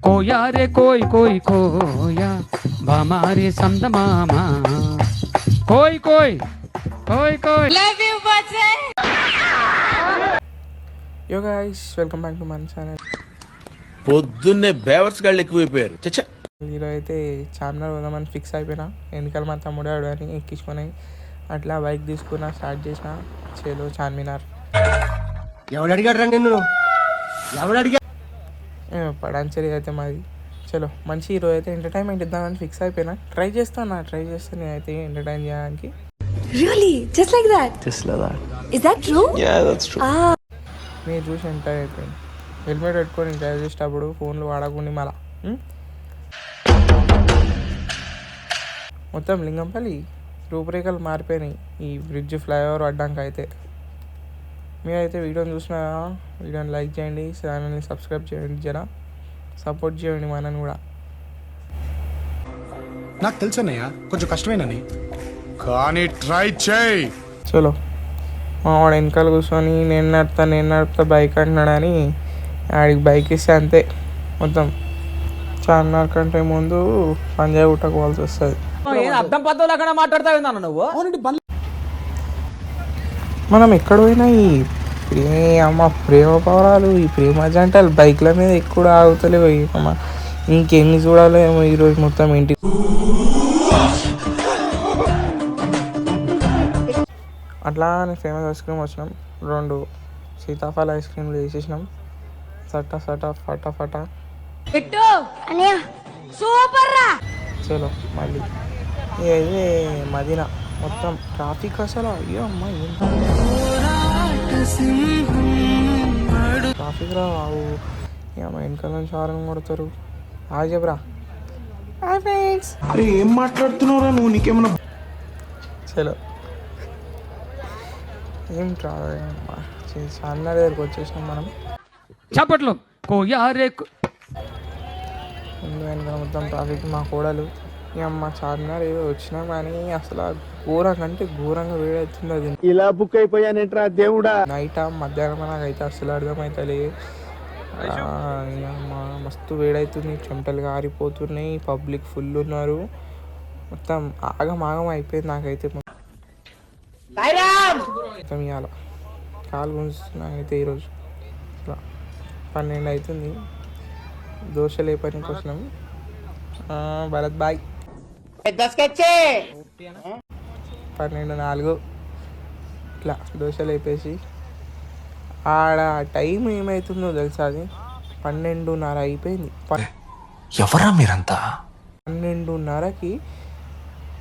కోయా రే కోయ్ కోయ్ కోయా బామారే సందమామ కోయ్ కోయ్ కోయ్ కోయ్ లవ్ యూ బచ్చే. Yo guys welcome back to మన ఛానల్. పొద్దున్నే బేవర్స్ గాళ్ళు ఎక్కువైపోయారు. చచ్చా ఈరోజు అయితే చార్మినార్ పోదామని ఫిక్స్ అయిపోయినా. ఎందుకని మా తమ్ముడు అని ఎక్కించుకొని అట్లా బైక్ తీసుకున్నా, స్టార్ట్ చేసిన చేలో చార్మినార్. ఎవడు అడిగాడు రా నిన్ను? ఎవడు అడిగా? పడాంచరి అయితే మాది. చలో మంచి ఈరోజు అయితే ఎంటర్టైన్మెంట్ ఇద్దామని ఫిక్స్ అయిపోయినా. ట్రై చేస్తాను నేనైతే ఎంటర్టైన్ చేయడానికి. Really? Just like that? Just like that. Is that true? Yeah, that's true. Ah. మీరు చూసి ఎంటర్ అయిపోయింది. హెల్మెట్ పెట్టుకొని డ్రైవ్ చేసేటప్పుడు ఫోన్లు వాడకుండా మళ్ళా మొత్తం లింగంపల్లి రూపురేఖలు మారిపోయినాయి ఈ బ్రిడ్జ్ ఫ్లైఓవర్ పడ్డాక అయితే. మీరైతే వీడియోని చూసినా వీడియోని లైక్ చేయండి, ఛానల్ని సబ్స్క్రైబ్ చేయండి, జరా సపోర్ట్ చేయండి మనని కూడా. నాకు తెలుసన్నయ్య కొంచెం కష్టమేనని, కానీ ట్రై చేయి. చలో మా వాడు వెనకాల కూర్చొని నేను నడుపుతా బైక్ అంటున్నాడని ఆడికి బైక్ ఇస్తే అంతే మొత్తం చార్మినార్ కంటే ముందు పంజాబ్ గుట్టకోవాల్సి వస్తుంది. అర్థం పద్ధతులు అక్కడ మాట్లాడతావు నువ్వు. మనం ఎక్కడ పోయినా ఈ ప్రేమ పవరాలు, ఈ ప్రేమ జంటలు బైక్ల మీద ఎక్కువ ఆగుతలేవు. అమ్మ ఇంకెన్ని చూడాలో ఏమో ఈరోజు మొత్తం ఇంటి. అట్లా ఫేమస్ ఐస్ క్రీమ్ వచ్చినాం, 2 సీతాఫల ఐస్ క్రీమ్లు వేసేసినాం. సటా ఫటా సూపర్ రా. చలో మళ్ళీ ఇదే మదీనా మొత్తం ట్రాఫిక్ అసలు. అయ్యో అమ్మ ట్రాఫిక్ రా బాబు. అమ్మ వెనకాల నుంచి హారన్ కొడతారు. హాయ్ చెప్పరా. Hi friends. అరే ఏం మాట్లాడుతున్నావురా నువ్వు? నీకేమన్నా చలో ఏం ట్రావెల్ చార్మినార్ దగ్గరికి వచ్చేసినాం మనం. చప్పట్లు కోయా రే వెనకాల మొత్తం ట్రాఫిక్. మా కోడలు అమ్మ చార్మినార్ ఏదో వచ్చినాం కానీ అసలు ఘోరంగా అంటే ఘోరంగా వేడవుతుంది. అది ఇలా బుక్ అయిపోయానేట్రా దేవుడా. నైట్ మధ్యాహ్నం నాకైతే అసలు అర్థమవుతలే. మస్తు వేడవుతుంది, చెమటలు కారిపోతున్నాయి, పబ్లిక్ ఫుల్ ఉన్నారు, మొత్తం ఆగం అయిపోయింది నాకైతే. మొత్తం ఇవాళ కాలు గుంజుతుంది నాకైతే. ఈరోజు 12 అవుతుంది. దోశలు వేపడానికి వచ్చినాం. భరత్ బాయ్ 12:04 ఇట్లా దోశలు వేపేసి ఆడ టైం ఏమవుతుందో తెలుసా? అది 12:30 అయిపోయింది. ఎవరా మీరంతా? 12:30కి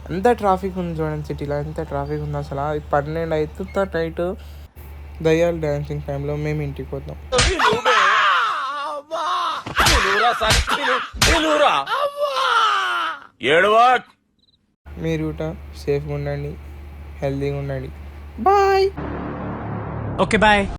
ఎంత ట్రాఫిక్ ఉంది చూడండి సిటీలో, ఎంత ట్రాఫిక్ ఉంది అసలు. 12 అవుతుందా నైట్. దయ్యాలు డ్యాన్సింగ్ టైంలో మేము ఇంటికి పోతాం. మీరు కూడా సేఫ్గా ఉండండి, హెల్తీగా ఉండండి. బాయ్. Okay bye.